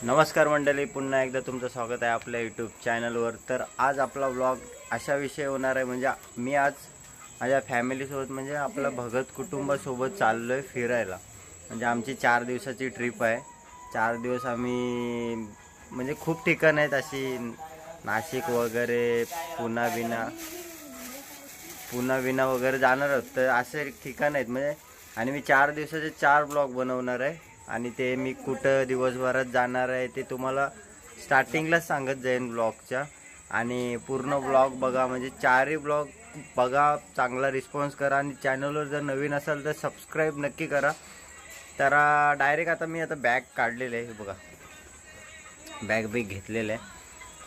नमस्कार मंडळी, पुन्हा एकदा तुमचं स्वागत आहे आपल्या यूट्यूब चॅनलवर। तर आज आपला व्लॉग अशा विषय होणार आहे, म्हणजे मी आज माझ्या फॅमिलीसोबत म्हणजे आपल्या भगत कुटुंबासोबत चाललो आहे फिरायला। म्हणजे आमची 4 दिवसाची ट्रिप आहे। 4 दिवस आम्ही म्हणजे खूप ठिकाण आहेत, अशी नाशिक वगैरे पुणा विना वगैरे जाणार आहोत। तर असे ठिकाण आहेत म्हणजे, आणि मी 4 दिवसाचे 4 ब्लॉग बनवणार आहे। आणि ते मी कुठं दिवसभरात जाणार आहे ते तुम्हाला स्टार्टिंगलाच सांगत जाईन ब्लॉगच्या। आणि पूर्ण ब्लॉग बघा, म्हणजे 4ही ब्लॉग बघा, चांगला रिस्पॉन्स करा। आणि चॅनलवर जर नवीन असाल तर सबस्क्राईब नक्की करा। तर डायरेक्ट आता मी बॅग काढलेले आहे, हे बघा, बॅग घेतलेलं आहे।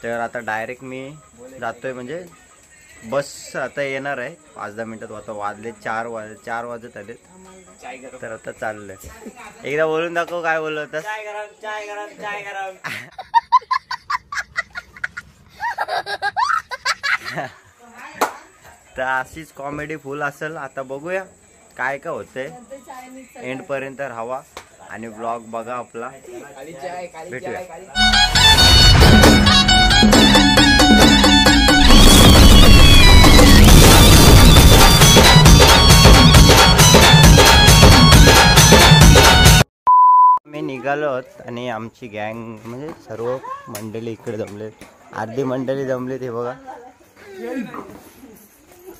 तर आता डायरेक्ट मी जातोय, म्हणजे बस आता येणार आहे 5-10 मिनिटात। आता वाजले 4 वाजत आलेत। तर आता चाललंय, एकदा बोलून दाखव, काय बोललो होतं? चाय गरम तर अशीच कॉमेडी फुल असेल। आता बघूया काय काय होतंय, एंड पर्यंत राहावा आणि ब्लॉग बघा आपला। भेटूया। मी निघालो आहोत आणि आमची गँग म्हणजे सर्व मंडळी इकडे जमले, अर्धी मंडळी जमलीत, हे बघा,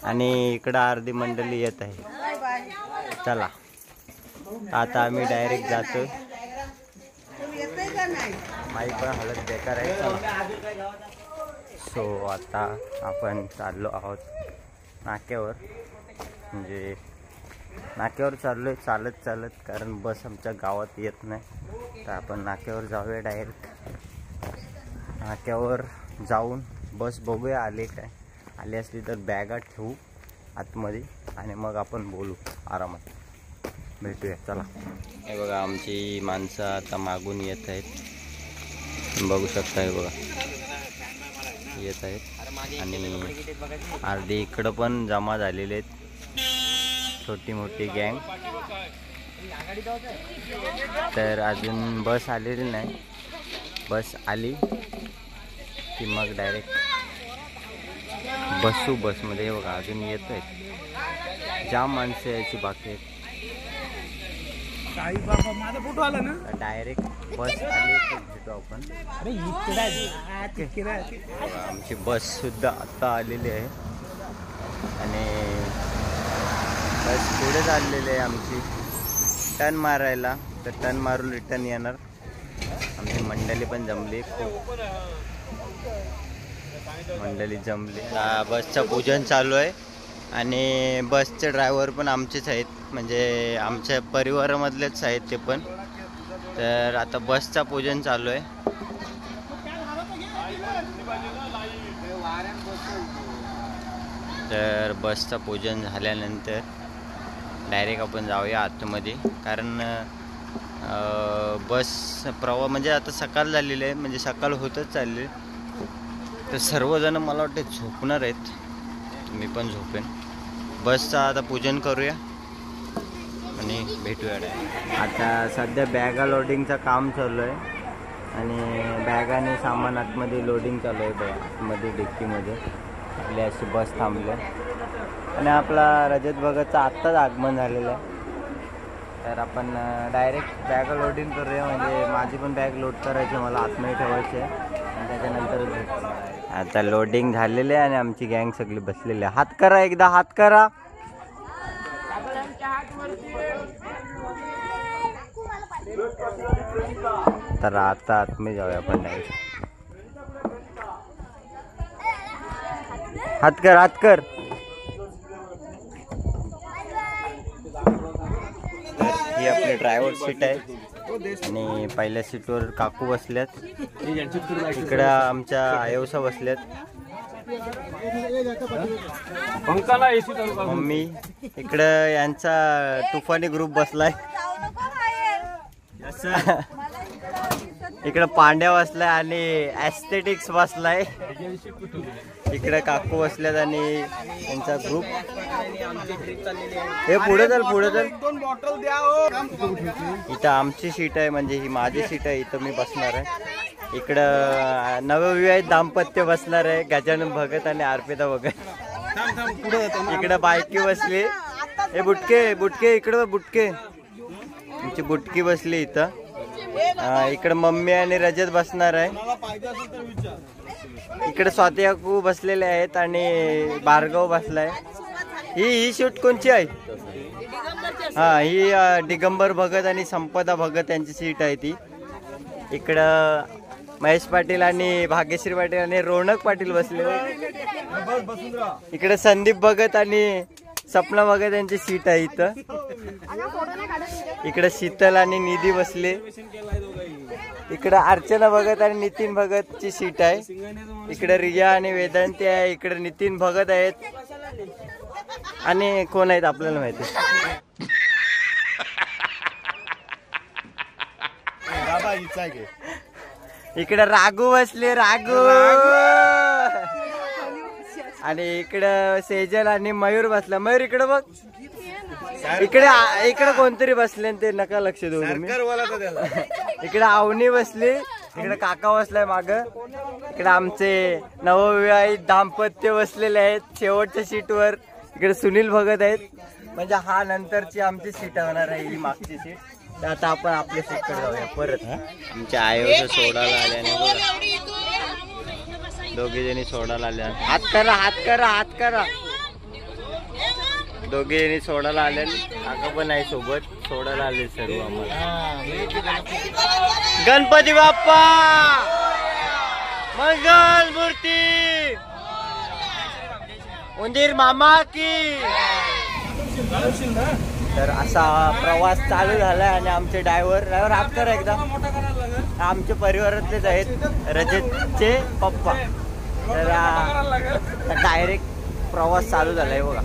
आणि इकडं अर्धी मंडळी येत आहे। चला आता आम्ही डायरेक्ट जातो। माई पण हालत बेकार आहे। चला, सो आता आपण चाललो आहोत नाक्यावर, म्हणजे नाक्यावर चाललोय चालत, कारण बस आमच्या गावात येत नाही। तर आपण नाक्यावर जाऊया, डायरेक्ट नाक्यावर जाऊन बस बघूया आले काय, आली असली तर बॅगा ठेवू आतमध्ये आणि मग आपण बोलू आरामात, भेटूया। चला, हे बघा आमची माणसं आता मागून येत आहेत, बघू शकता, हे बघा येत आहेत। आणि अर्धी इकडं पण जमा झालेले आहेत, छोटी मोठी गँग। तर अजून बस आलेली नाही, बस आली की मग डायरेक्ट बसू बसमध्ये। हे बघा अजून येत आहेत, जाम माणसं यायची बाकी आहेत। डायरेक्ट बस आली तर भेटू आपण। आमची बस सुद्धा आता आलेली आहे आणि बस पुढे चाललेली आहे आमची टर्न मारायला। तर टर्न मारून रिटर्न येणार। आमची मंडळी पण जमली, खूप मंडळी जमली। बसचं पूजन चालू आहे आणि बसचे ड्रायव्हर पण आमचेच आहेत, म्हणजे आमच्या परिवारामधलेच आहेत ते पण। तर आता बसचं पूजन चालू आहे। तर बसचं पूजन झाल्यानंतर डायरेक्ट आपण जाऊया आतमध्ये, कारण बस प्रवाह म्हणजे आता सकाळ झालेली आहे, म्हणजे सकाळ होतच चालली। तर सर्वजण मला वाटते झोपणार आहेत, मी पण झोपेन। बसचं आता पूजन करूया आणि भेटूया डायरेक्ट। आता सध्या बॅगा लोडिंगचं काम चालू आहे आणि बॅगाने सामान आतमध्ये लोडिंग चालू आहे, आतमध्ये डिक्कीमध्ये आपली अशी बस थांबली आणि आपला रजत भगतचं आत्ताच आगमन झालेलं आहे। तर आपण डायरेक्ट बॅगा लोडिंग करूया, म्हणजे माझी पण बॅग लोड करायची, मला आतमध्ये ठेवायची आहे आणि त्याच्यानंतरच भेटतो। आता लोडिंग झालेले आहे आणि आमची गँग सगळी बसलेली आहे। हात करा, एकदा हात करा। तर आता आतमध्ये जाऊया आपण डायरेक्ट। हात कर, हात कर। ही आपली ड्रायव्हर सीट आहे आणि पहिल्या सीटवर काकू बसल्यात, इकडं आमच्या आयोसा बसल्यात, मम्मी इकडं यांचा तुफानी ग्रुप बसलाय। इकडे पांड्या बसलाय आणि ऍस्थेटिक्स बसलाय. इकडे काकू बसल्यात आणि त्यांचा ग्रुप. हे पुढे चल पुढे चल. इथं आमची सीट आहे, म्हणजे ही माझी सीट आहे. इथं मी बसणार आहे. इकडं नवविवाहित दाम्पत्य बसणार आहे, गजानन भगत आणि अर्पिता भगत. इकडे बायकी बसली. हे बुटके बुटके इकडे बुटके आमची बुटकी बसली इथं. इकडे मम्मी आणि रजत बसणार आहे. इकडे स्वाती काकू बसलेले आहेत आणि भार्गव बसलाय. ही शूट कोणची आहे? हा, ही दिगंबर भगत आणि संपदा भगत यांची सीट आहे ती. इकडं महेश पाटील आणि भाग्यश्री पाटील आणि रौनक पाटील बसलेले. इकडे संदीप भगत आणि सपना भगत यांची सीट आहे इथं. इकडे शीतल आणि निधी बसले. इकडे अर्चना भगत आणि नितीन भगतची सीट आहे. इकडे रिया आणि वेदांती आहे. इकडे नितीन भगत आहेत आणि कोण आहेत आपल्याला माहिती. इकडे राघू बसले. राघू आणि इकडं सेजल आणि मयूर बसला. मयूर इकडे बघ. इकडे कोणतरी बसले ते नका लक्ष देऊ. इकडे अवनी बसली. इकडे काका बसलाय माग. इकडे आमचे नवविवाहित दाम्पत्य बसलेले आहेत शेवटच्या सीटवर. इकडे सुनील भगत आहेत. म्हणजे हा नंतरची आमची सीट होणार आहे, ही मागची सीट. तर आता आपण आपल्या सीटकडे जाऊया परत. आमच्या आईवर सोडायला आल्याने दोघे जणी सोडायला आल्या. हात करा हात करा हात करा. दोघे जणी सोडायला आले. काका पण आहे सोबत. सोडायला आले सर्व आम्हाला. गणपती बाप्पा मंगल मूर्ती उंदीर मामा की. तर असा प्रवास चालू झालाय आणि आमचे ड्रायव्हर हात करा एकदा. आमच्या परिवारातलेच आहेत, रजतचे पप्पा. तर डायरेक्ट प्रवास चालू झालाय बघा.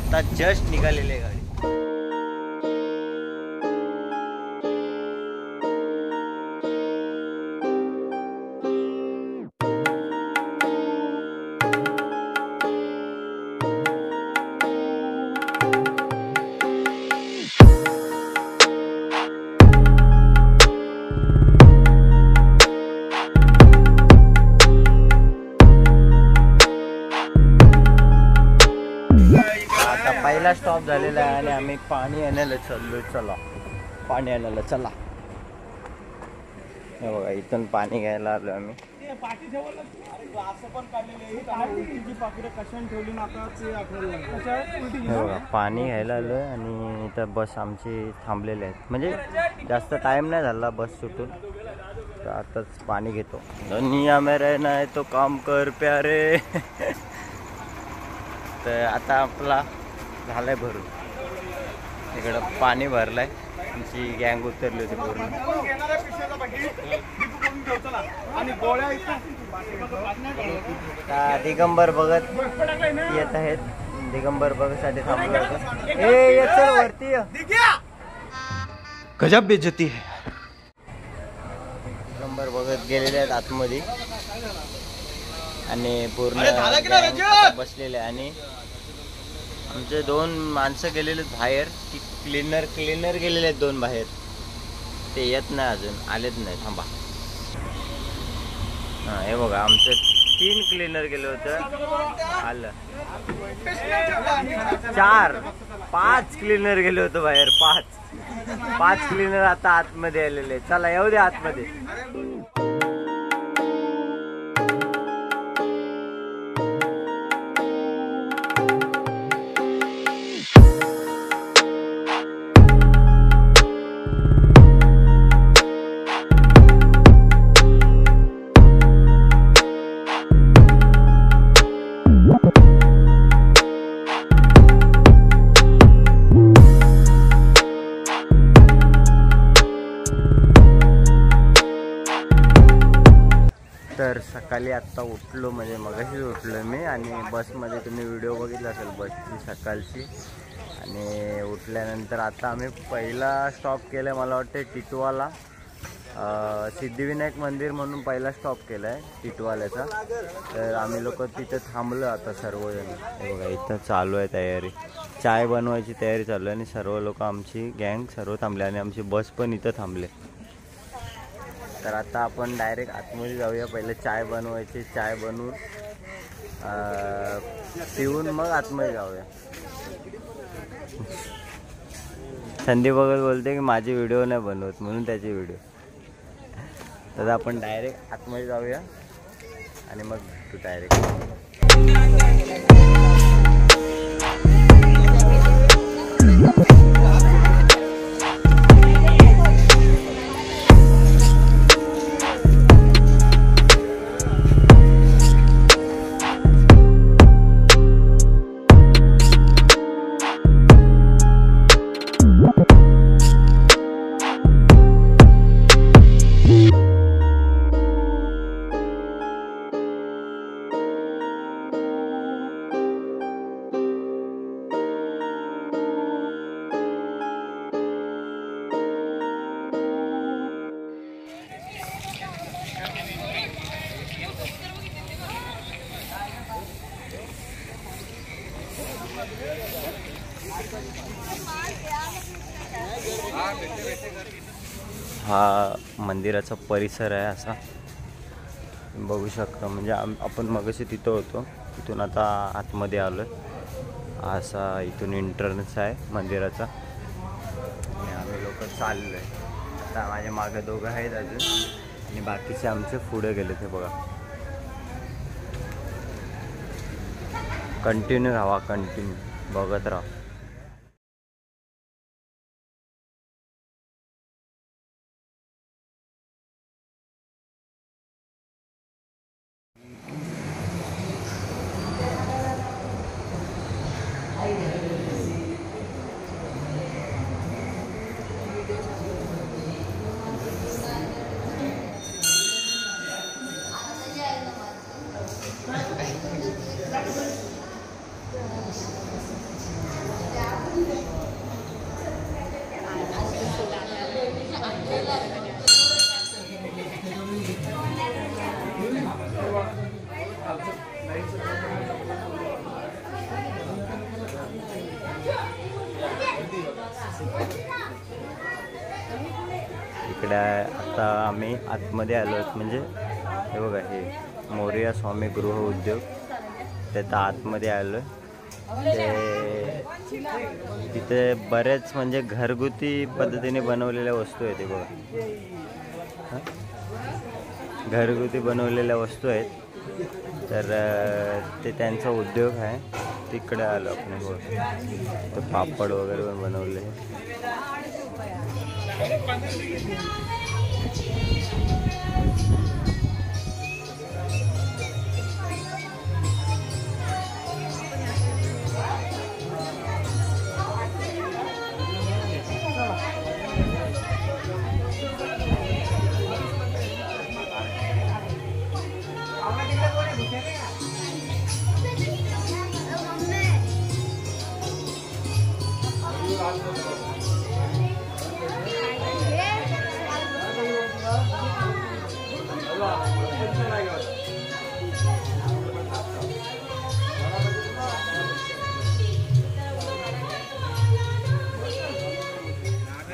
आता जस्ट निघालेली आहे गाडी. पहिला स्टॉप झालेला आहे आणि आम्ही पाणी आणायला चाललोय. चला पाणी आणायला चला. हे बघा इथून पाणी घ्यायला आलो आम्ही. हे बघा पाणी घ्यायला आलोय आणि इथं बस आमची थांबलेले आहेत. म्हणजे जास्त टाइम नाही झाला बस सुटून. तर आताच पाणी घेतो. दुनिया में रहना है तो काम कर प्यारे. तर आता आपला झालंय भरून. इकडं पाणी भरलंय. आमची गँग उतरली होती पूर्ण. दिगंबर भगत येत आहेत. दिगंबर भगत साठी थांबलो होतो. ए चल वरती. गजब बेइज्जती है. दिगंबर भगत गेलेले आहेत आतमध्ये आणि पूर्ण बसलेले. आणि आमचे दोन माणसं गेलेले बाहेर. की क्लीनर गेलेले आहेत दोन बाहेर. ते येत नाही अजून, आलेच नाही. थांबा. हा हे बघा आमचे 3 क्लीनर गेले होते. आलं 4 5 क्लीनर गेले होते बाहेर. 5 क्लीनर आता आतमध्ये आलेले. चला येऊ दे आतमध्ये. तर सकाळी आत्ता उठलो, म्हणजे मगाशीच उठलो मी. आणि बसमध्ये तुम्ही व्हिडिओ बघितला असेल बसची सकाळची. आणि उठल्यानंतर आता आम्ही पहिला स्टॉप केला मला वाटते टिटवाला, सिद्धिविनायक मंदिर म्हणून पहिला स्टॉप केला आहे टिटवाल्याचा. तर आम्ही लोक तिथं थांबलो आता सर्वजण. हे बघा इथं चालू आहे तयारी, चाय बनवायची तयारी चालू आहे आणि सर्व लोक आमची गँग सर्व थांबले आणि आमची बस पण इथं थांबले. तर आता आपण डायरेक्ट आतमध्ये जाऊया. पहिले चाय बनवायची, चाय बनवून पिऊन मग आतमध्ये जाऊया. संदीप बघत बोलते की माझी व्हिडिओ नाही बनवत म्हणून त्याची व्हिडिओ. तर आपण डायरेक्ट आतमध्ये जाऊया आणि मग तू डायरेक्ट हा मंदिराचा परिसर आहे असा बघू शकता. म्हणजे आपण मगाशी तिथं होतो, तिथून आता आतमध्ये आलो आहे. असा इथून एंट्रन्स आहे मंदिराचा आणि आम्ही लोक चाललो आहे. आता माझ्या मागे दोघं आहेत अजून आणि बाकीचे आमचे पुढे गेले. ते बघा कंटिन्यू राहा, कंटिन्यू बघत राहा. इकडे आता आम्ही आतमध्ये आलो आहोत. म्हणजे हे बघा हे मोरया स्वामी गृह उद्योग त्याच्या आतमध्ये आलो आहे. ते तिथे बरेच म्हणजे घरगुती पद्धतीने बनवलेल्या वस्तू आहेत. ते बघा घरगुती बनवलेल्या वस्तू आहेत. तर ते त्यांचा उद्योग आहे. तिकडे आलो आपण. बघ तर पापड वगैरे पण बनवले.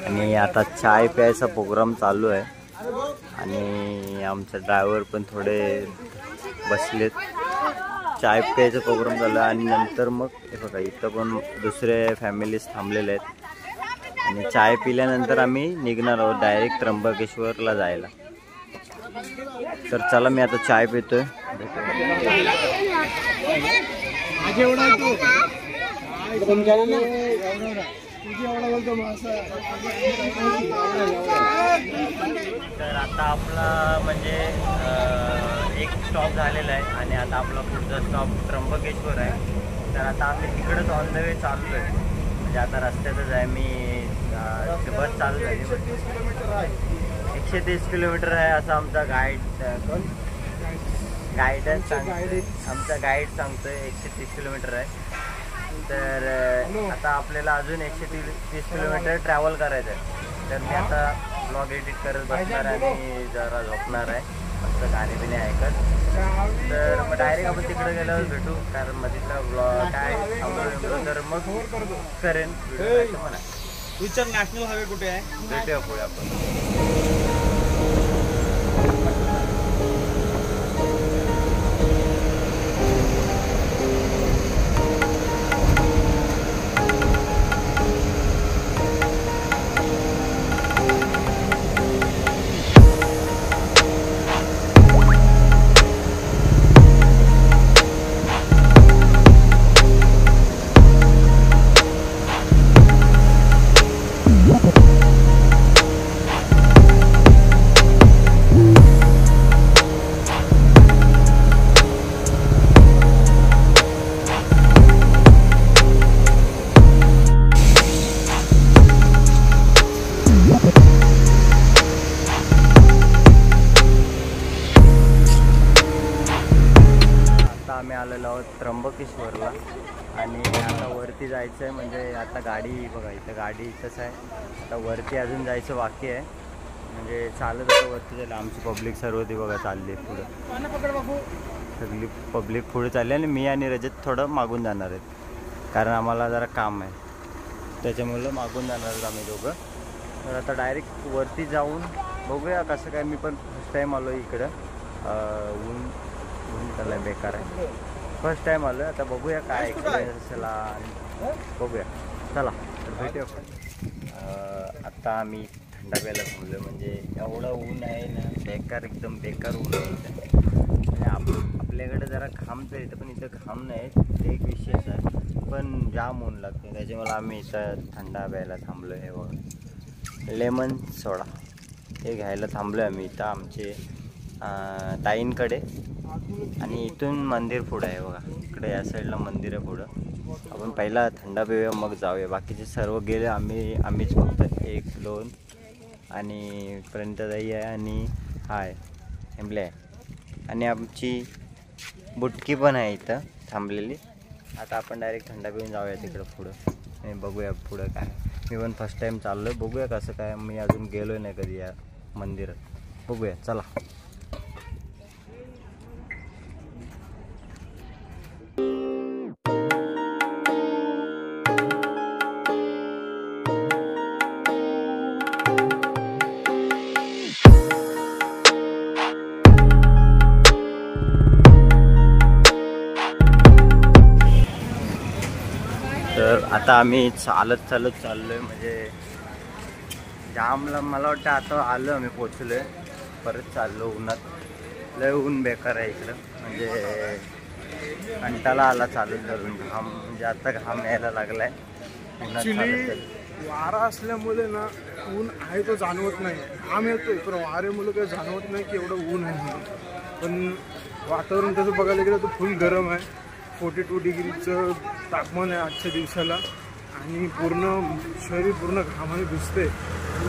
आणि आता चाय प्यायचा प्रोग्राम चालू आहे आणि आमचा ड्रायव्हर पण थोडे बसलेत. चाय प्यायचा प्रोग्राम चालू आहे आणि नंतर मग हे बघा इथं पण दुसरे फॅमिलीज थांबलेले आहेत आणि चाय पिल्यानंतर आम्ही निघणार आहोत डायरेक्ट त्र्यंबकेश्वरला जायला. तर चला मी आता चाय पितोय. तर आता आपला म्हणजे एक स्टॉप झालेला आहे आणि आता आपला पुढचा स्टॉप त्र्यंबकेश्वर आहे. तर आता आम्ही तिकडंच ऑन द वे चाललो आहे. म्हणजे आता रस्त्यातच आहे. मी बस चालू झाली. 130 किलोमीटर आहे असं आमचा गायडन्स आमचा गाईड सांगतोय. 130 किलोमीटर आहे. तर आता आपल्याला अजून 130 किलोमीटर ट्रॅव्हल करायचं आहे. तर मी आता ब्लॉग एडिट करत बसणार आणि जरा झोपणार आहे, फक्त गाणी बिणी ऐकत. तर मग डायरेक्ट आपण तिकडे गेल्यावर भेटू, कारण मधीतला ब्लॉग काय थांबलो तर मग करेन म्हणा. विचार नॅशनल हायवे कुठे आहे, भेटूया पुढे आपण. आम्ही आलेलो आहोत त्र्यंबकेश्वरला आणि आता वरती जायचं आहे. म्हणजे आता गाडी बघा, इथं गाडी इथंच आहे. आता वरती अजून जायचं बाकी आहे, म्हणजे चालत आता वरती जायला. आमची पब्लिक सर्व ती बघा चालली आहे पुढं, सगळी पब्लिक पुढे चालली आणि मी आणि रजत थोडं मागून जाणार आहेत, कारण आम्हाला जरा काम आहे, त्याच्यामुळं मागून जाणार आहेत आम्ही दोघं. तर आता डायरेक्ट वरती जाऊन बघूया कसं काय. मी पण फर्स्ट टाईम आलो इकडं, ऊन त्याला बेकार आहे, फर्स्ट टाईम आलो. आता बघूया काय एक्सपिरियन्स असेल आणि बघूया. चला तर भेटूया पण. आता आम्ही थंडा प्यायला थांबलो, म्हणजे एवढं ऊन आहे ना, बेकार एकदम बेकार ऊन आहे. आणि आपल्याकडे जरा घाम तर येतं, पण इथं घाम नाही, ते एक विशेष आहे, पण जाम ऊन लागते. त्याच्यामुळे आम्ही इथं थंडा प्यायला थांबलो. हे बघा लेमन सोडा हे घ्यायला थांबलो आम्ही इथं आमचे ताईंकडे. आणि इथून मंदिर पुढं आहे बघा, इकडे या साईडला मंदिर आहे पुढं. आपण पहिला थंडा पिऊया मग जाऊया. बाकीचे सर्व गेले, आम्हीच फक्त 1 2 आणि पर्यंतदाई आहे आणि हाय हेंबले आहे आणि आमची बुटकी पण आहे इथं थांबलेली. आता आपण डायरेक्ट थंडा पिऊन जाऊया तिकडं पुढं आणि बघूया पुढं काय. मी पण फर्स्ट टाईम चाललो, बघूया कसं काय. मी अजून गेलो नाही कधी या मंदिरात, बघूया चला. तर आता आम्ही चालत चाललो आहे, म्हणजे जामला मला वाटतं आता आलो आम्ही पोचलो आहे. परत चाललो उन्हात, लय ऊन बेकार आहे इकडं, म्हणजे कंटाळा आला चालून चालून. घाम म्हणजे आता घाम यायला लागला आहे. वारा असल्यामुळे ना ऊन आहे तो जाणवत नाही, घाम येतोय पण वाऱ्यामुळे काही जाणवत नाही की एवढं ऊन आहे. पण वातावरण तसं बघायला गेलं तर फुल गरम आहे. 42 डिग्रीचं तापमान आहे आजच्या दिवसाला आणि पूर्ण शरीर पूर्ण घामाने भिजते.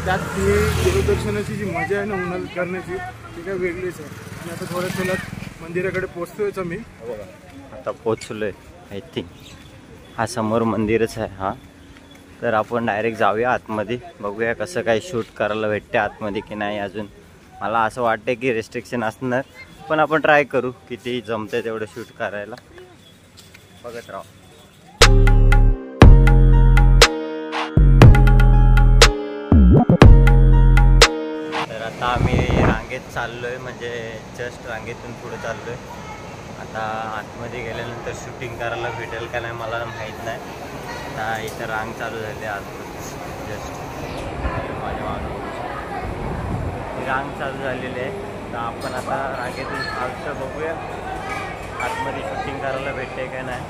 त्यात ती देवदर्शनाची जी मजा आहे ना उन्हाळ्यात करण्याची, ती काय वेगळीच आहे. आणि आता थोड्या मंदिराकडे पोचतोयच आम्ही. आता पोचलो आहे आय थिंक, हा समोर मंदिरच आहे हा. तर आपण डायरेक्ट जाऊया आतमध्ये, बघूया कसं काय शूट करायला भेटते आतमध्ये की नाही. अजून मला असं वाटतं की रेस्ट्रिक्शन असणार, पण आपण ट्राय करू किती जमते तेवढं शूट करायला. बघत राहा. तर आता आम्ही रांगेत चाललो आहे, म्हणजे जस्ट रांगेतून पुढे चाललो आहे. आता आतमध्ये गेल्यानंतर शूटिंग करायला भेटेल का नाही मला माहीत नाही. आता इथं रांग चालू झाली आतमध्ये, जस्ट माझ्या मागं रांग चालू झालेली आहे. तर आपण आता रांगेतून चालतं, बघूया आतमध्ये शूटिंग करायला भेटते का नाही.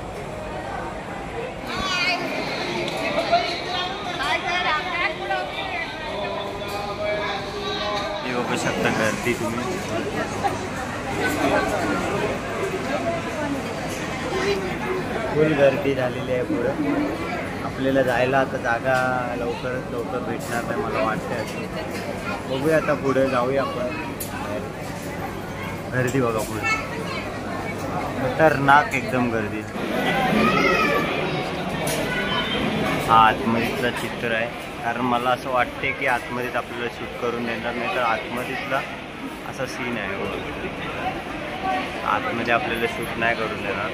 हे बघू शकता गर्दी तुम्ही, फुल गर्दी झालेली आहे पुढं. आपल्याला जायला आता जागा लवकरात लवकर भेटणार नाही मला वाटतं. बघूया आता पुढे जाऊया आपण. गर्दी बघा पुढे, खतरनाक एकदम गर्दी. हा आतमधीतला चित्र आहे, कारण मला असं वाटते की आतमध्येच आपल्याला शूट करून देणार, नाही तर आतमधीतला असा सीन आहे हो, आतमध्ये आपल्याला शूट नाही करून देणार.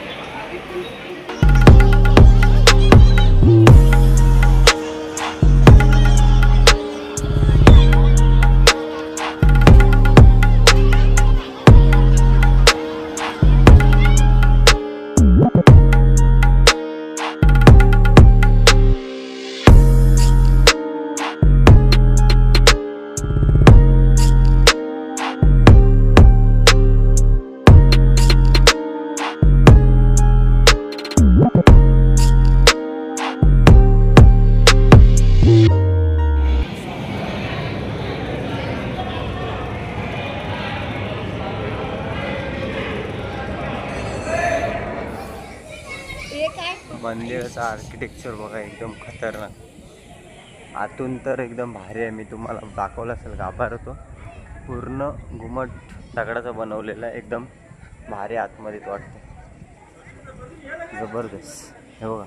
मंदिराचं आर्किटेक्चर बघा एकदम खतरनाक, आतून तर एकदम भारी आहे. मी तुम्हाला दाखवलं असेल, गाभार होतो पूर्ण घुमट दगडाचा बनवलेला आहे, एकदम भारी आतमध्ये वाटतं, जबरदस्त. हे बघा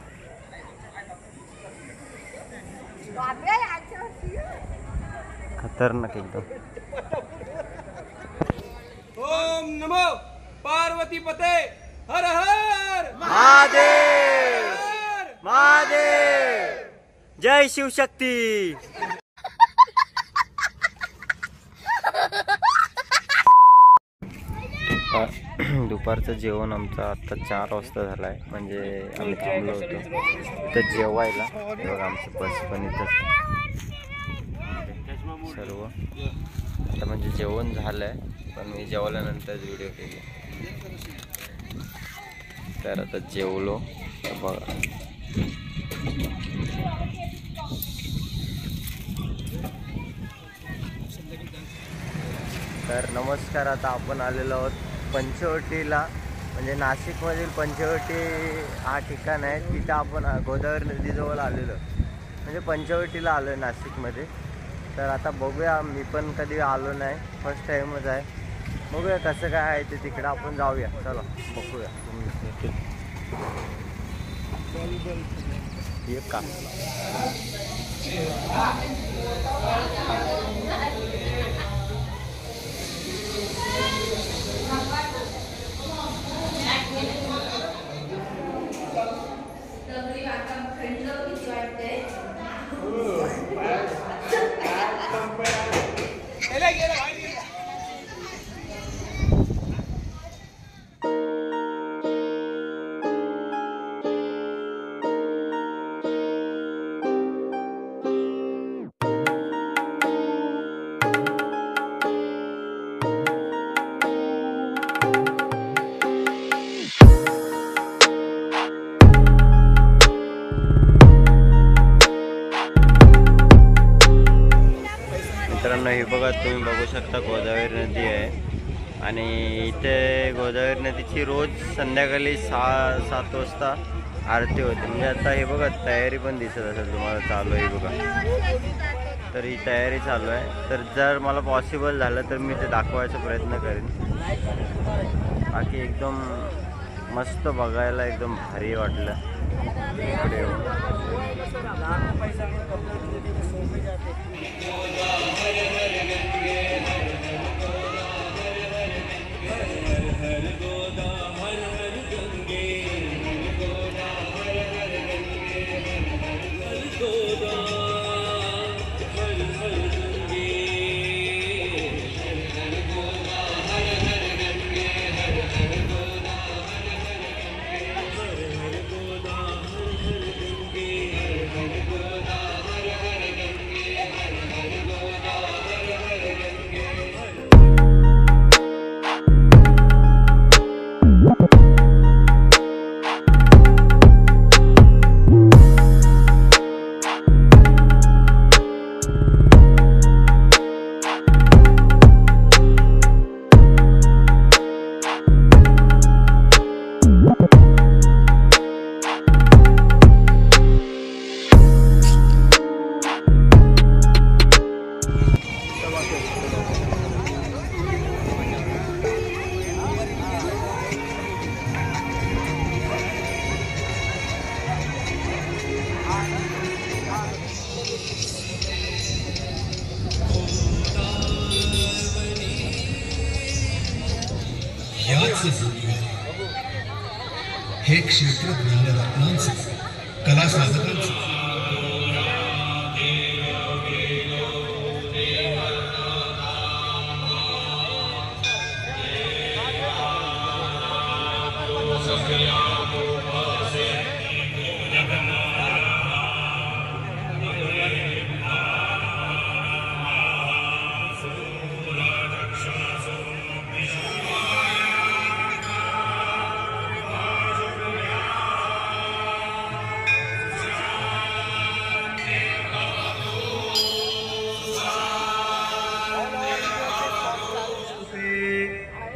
खतरनाक एकदम. ओम नमो पार्वती पते हर हर महादेव महादेव, जय शिवशक्ती. दुपारचं जेवण आमचं आता 4 वाजता झालं आहे, म्हणजे आम्ही थांबलो होतो तर जेवायला. बघा आमची बस पण इथंच सर्व. आता म्हणजे जेवण झालं आहे, पण मी जेवल्यानंतर व्हिडिओ केले. तर आता जेवलो बघा. तर नमस्कार, आता आपण आलेलो आहोत पंचवटीला, म्हणजे नाशिकमधील पंचवटी हा ठिकाण आहे. तिथं आपण गोदावरी नदीजवळ आलेलो, म्हणजे पंचवटीला आलो आहे नाशिकमध्ये. तर आता बघूया, मी पण कधी आलो नाही, फर्स्ट टाईमच आहे. बघूया कसं काय आहे ते, तिकडं आपण जाऊया. चला बघूया. ये का मित्रांनो, हे बघा तुम्ही बघू शकता गोदावरी नदी आहे, आणि इथे गोदावरी नदीची रोज संध्याकाळी 6-7 वाजता आरती होते. म्हणजे आता हे बघा तयारी पण दिसत असेल तुम्हाला, चालू आहे बघा. तर ही तयारी चालू आहे. तर जर मला पॉसिबल झालं तर मी ते दाखवायचा प्रयत्न करेन. बाकी एकदम मस्त बघायला एकदम भारी वाटलं इकडे येऊन. ज्ञानाचं जोडीदार हे क्षेत्र ज्ञानरत्नांचं कला साधकांचं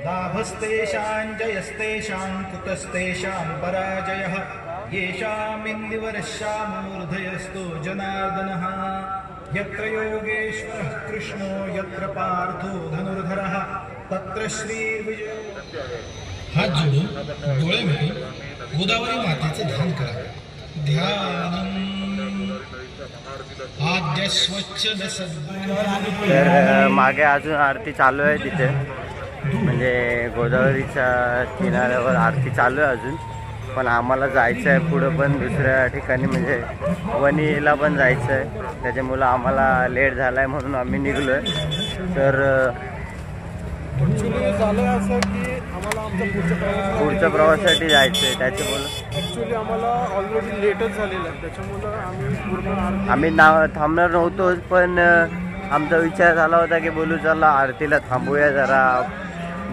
लाभस्तेषां जयस्तेषां कुतस्तेषां पराजयः येषामिन्दिवरश्यामूर्धयस्तो जनार्दनः यत्र योगेश्वरः कृष्णो यत्र पार्थो धनुर्धरः तत्र श्रीविजयो। हात जोडून डोळे मिटून गोदावरी मातेचं ध्यान करा. ध्यान आद्य स्वच्छ तर मागे अजून आरती चालू आहे तिथे, म्हणजे गोदावरीच्या किनाऱ्यावर आरती चालू आहे अजून. पण आम्हाला जायचं आहे पुढं पण दुसऱ्या ठिकाणी, म्हणजे वणीला पण जायचं आहे. त्याच्यामुळं आम्हाला लेट झाला आहे म्हणून आम्ही निघलो आहे. तर ॲक्च्युली झालं असं की आम्हाला आमच्या पुढच्या प्रवासासाठी जायचं आहे. त्याच्यामुळं ॲक्च्युली आम्हाला ऑलरेडी लेटच झालेलं आहे. त्याच्यामुळं आम्ही थांबणार नव्हतोच, पण आमचा विचार झाला होता की बोलू चला आरतीला थांबूया, जरा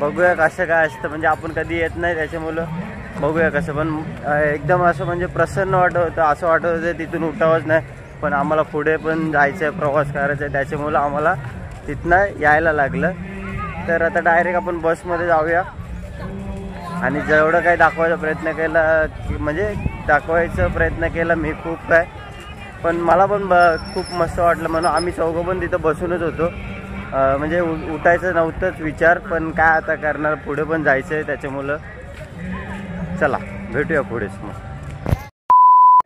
बघूया कसं काय असतं. म्हणजे आपण कधी येत नाही त्याच्यामुळं बघूया कसं. पण एकदम असं म्हणजे प्रसन्न वाटत होतं, असं वाटत होतं तिथून उठावंच नाही. पण आम्हाला पुढे पण जायचं आहे, प्रवास करायचा आहे. त्याच्यामुळं आम्हाला तिथनं यायला लागलं. तर आता डायरेक्ट आपण बसमध्ये जाऊया आणि जेवढं काही दाखवायचा प्रयत्न केला, म्हणजे दाखवायचा प्रयत्न केला मी खूप काय. पण मला पण खूप मस्त वाटलं म्हणून आम्ही चौघं पण तिथं बसूनच होतो. म्हणजे उठायचं नव्हतंच विचार, पण काय आता करणार, पुढे पण जायचं आहे. त्याच्यामुळं चला भेटूया पुढेच. मग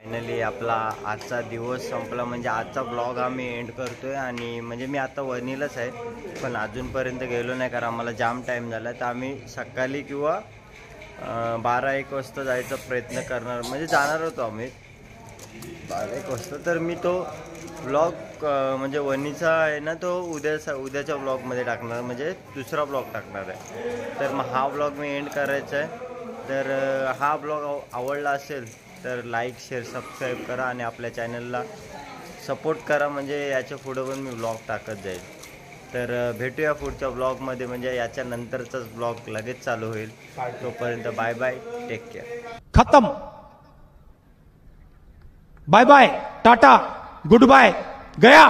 फायनली आपला आजचा दिवस संपला, म्हणजे आजचा ब्लॉग आम्ही एंड करतोय. आणि म्हणजे मी आता वणीलाच आहे, पण अजूनपर्यंत गेलो नाही कारण आम्हाला जाम टाईम झाला. तर आम्ही सकाळी किंवा 12-1 वाजता जायचा प्रयत्न करणार, म्हणजे जाणार होतो आम्ही 12-1 वाजता. तर मी तो ब्लॉग म्हणजे वणीचा आहे ना, तो उद्याच्या ब्लॉगमध्ये टाकणार, म्हणजे दुसरा ब्लॉग टाकणार आहे. तर मग हा ब्लॉग मी एंड करायचा आहे. तर हा ब्लॉग आवडला असेल तर लाईक, शेअर, सबस्क्राईब करा आणि आपल्या चॅनलला सपोर्ट करा, म्हणजे याच्या पुढं पण मी ब्लॉग टाकत जाईल. तर भेटूया पुढच्या ब्लॉगमध्ये, म्हणजे याच्या नंतरचाच ब्लॉग लगेच चालू होईल. तोपर्यंत बाय बाय, टेक केअर. खत्म. Bye bye, tata, good bye, गया.